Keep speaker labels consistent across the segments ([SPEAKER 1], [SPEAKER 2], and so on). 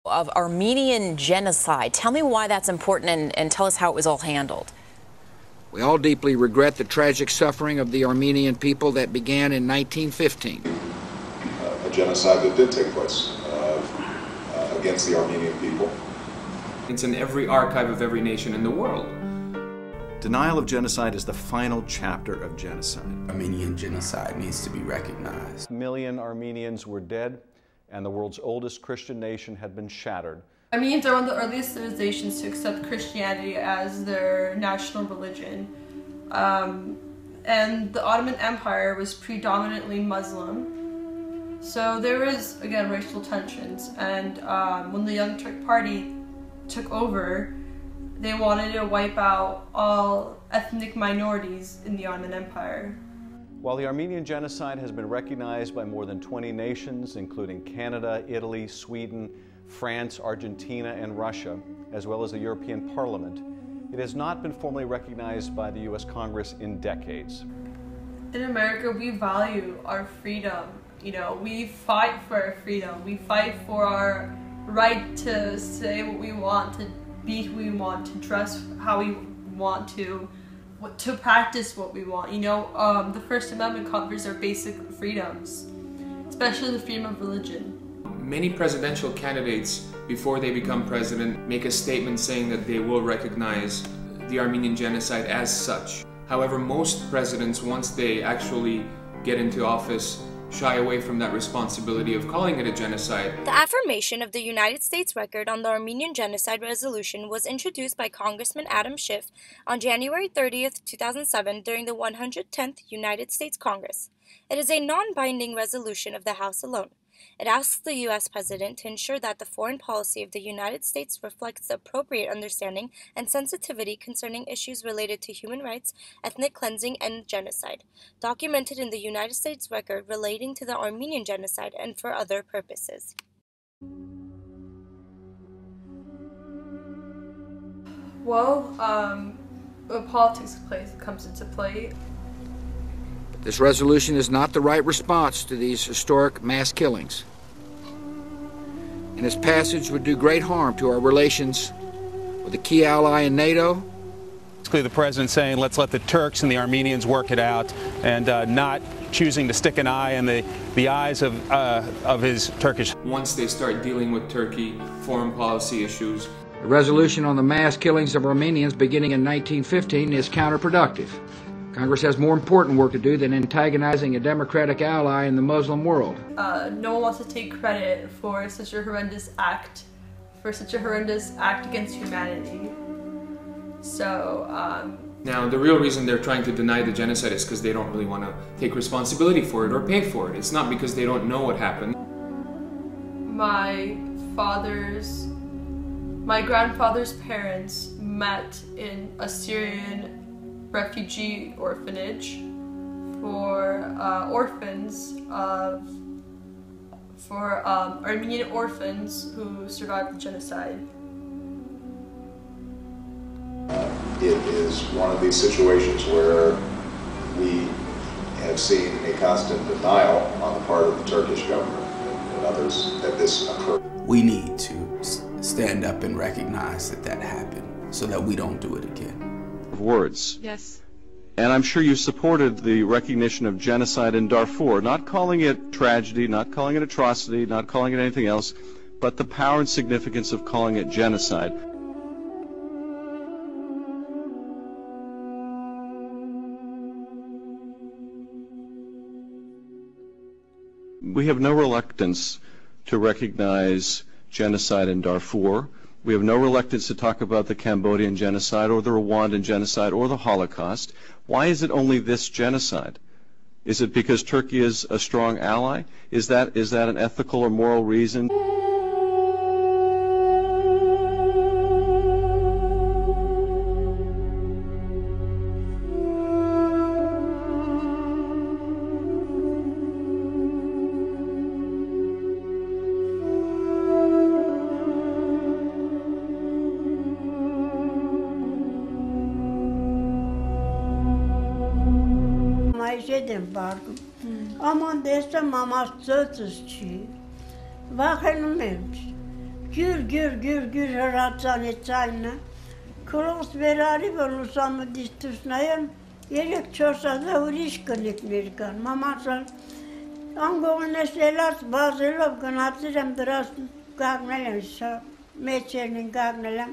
[SPEAKER 1] Of Armenian genocide. Tell me why that's important and tell us how it was all handled.
[SPEAKER 2] We all deeply regret the tragic suffering of the Armenian people that began in 1915.
[SPEAKER 3] A genocide that did take place against the Armenian people.
[SPEAKER 4] It's in every archive of every nation in the world.
[SPEAKER 5] Denial of genocide is the final chapter of genocide.
[SPEAKER 6] Armenian genocide needs to be recognized.
[SPEAKER 7] A million Armenians were dead, and the world's oldest Christian nation had been shattered.
[SPEAKER 8] Armenians are one of the earliest civilizations to accept Christianity as their national religion. And the Ottoman Empire was predominantly Muslim. So there was, again, racial tensions. And when the Young Turk Party took over, they wanted to wipe out all ethnic minorities in the Ottoman Empire.
[SPEAKER 7] While the Armenian genocide has been recognized by more than 20 nations, including Canada, Italy, Sweden, France, Argentina, and Russia, as well as the European Parliament, it has not been formally recognized by the U.S. Congress in decades.
[SPEAKER 8] In America, we value our freedom. You know, we fight for our freedom. We fight for our right to say what we want, to be who we want, to dress how we want to practice what we want. You know, the First Amendment covers our basic freedoms, especially the freedom of religion.
[SPEAKER 4] Many presidential candidates, before they become president, make a statement saying that they will recognize the Armenian genocide as such. However, most presidents, once they actually get into office, shy away from that responsibility of calling it a genocide.
[SPEAKER 9] The affirmation of the United States record on the Armenian Genocide Resolution was introduced by Congressman Adam Schiff on January 30th, 2007 during the 110th United States Congress. It is a non-binding resolution of the House alone. It asks the U.S. President to ensure that the foreign policy of the United States reflects the appropriate understanding and sensitivity concerning issues related to human rights, ethnic cleansing, and genocide, documented in the United States record relating to the Armenian genocide and for other purposes.
[SPEAKER 8] Well, politics comes into play.
[SPEAKER 2] This resolution is not the right response to these historic mass killings, and its passage would do great harm to our relations with a key ally in NATO.
[SPEAKER 10] Basically, the president saying, let's let the Turks and the Armenians work it out, and not choosing to stick an eye in the eyes of his Turkish.
[SPEAKER 4] Once they start dealing with Turkey, foreign policy issues.
[SPEAKER 2] The resolution on the mass killings of Armenians beginning in 1915 is counterproductive. Congress has more important work to do than antagonizing a democratic ally in the Muslim world.
[SPEAKER 8] No one wants to take credit for such a horrendous act, against humanity. So,
[SPEAKER 4] Now, the real reason they're trying to deny the genocide is because they don't really want to take responsibility for it or pay for it. It's not because they don't know what happened.
[SPEAKER 8] My grandfather's parents met in a Syrian refugee orphanage for Armenian orphans who survived the genocide.
[SPEAKER 3] It is one of these situations where we have seen a constant denial on the part of the Turkish government and others that this occurred.
[SPEAKER 6] We need to stand up and recognize that that happened so that we don't do it again.
[SPEAKER 10] Words.
[SPEAKER 8] Yes.
[SPEAKER 10] And I'm sure you supported the recognition of genocide in Darfur, not calling it tragedy, not calling it atrocity, not calling it anything else, but the power and significance of calling it genocide. We have no reluctance to recognize genocide in Darfur. We have no reluctance to talk about the Cambodian genocide or the Rwandan genocide or the Holocaust. Why is it only this genocide? Is it because Turkey is a strong ally? Is that an ethical or moral reason?
[SPEAKER 11] եմ բարգում, աման դեսը մամաս ծծս չի, վախենում եմ, Gür hıratsani çayına. Kılos verari ve lusamı distusnayan. Yerek çorsada huriş kınık mirkan. Mamasal. Angoğun eselas bazı lop ganatsırım duras gagnelem sa. Meçerinin gagnelem.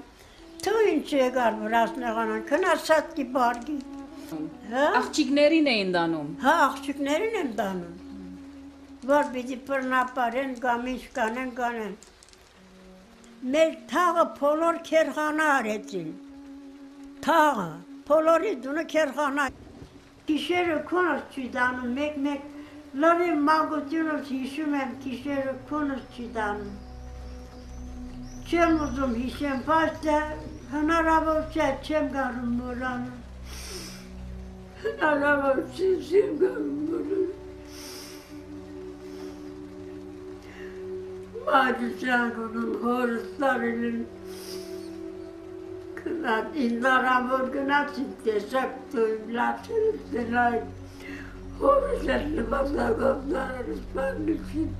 [SPEAKER 11] Tüyün çegar burasına kanan. Kına sat ki bargi.
[SPEAKER 12] Աղջիկներին էին դանում։
[SPEAKER 11] Ha, աղջիկներին են դանում, որ պիտի պռնապարեն, գամինչ կանեն։ Մեր թաղը փոլոր քերխանա արեցին, թաղը, փոլորի դունը քերխանա։ Կիշերը քոնս չի դանում, մեկ լավի մագությունս հիշում եմ, կիշերը քոնս չի դանում։ Չեմ ուզում հիշեմ, բայց հնարավոր չէ, չեմ գարում մորանում։ Mağdurcanın horuslarının kınat indaramur kınat desek duyumlatırlar. Horuslarını bana koplarız bakmışım.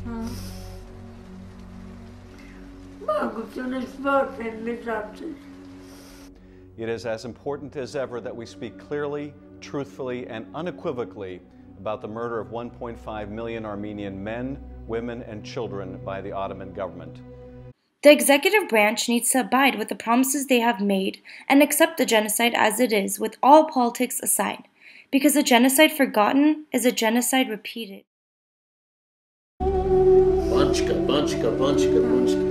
[SPEAKER 11] Mağdurcanın sportlarını zaptır.
[SPEAKER 7] It is as important as ever that we speak clearly, truthfully, and unequivocally about the murder of 1.5 million Armenian men, women, and children by the Ottoman government.
[SPEAKER 9] The executive branch needs to abide with the promises they have made and accept the genocide as it is, with all politics aside, because a genocide forgotten is a genocide repeated.
[SPEAKER 13] Banchka.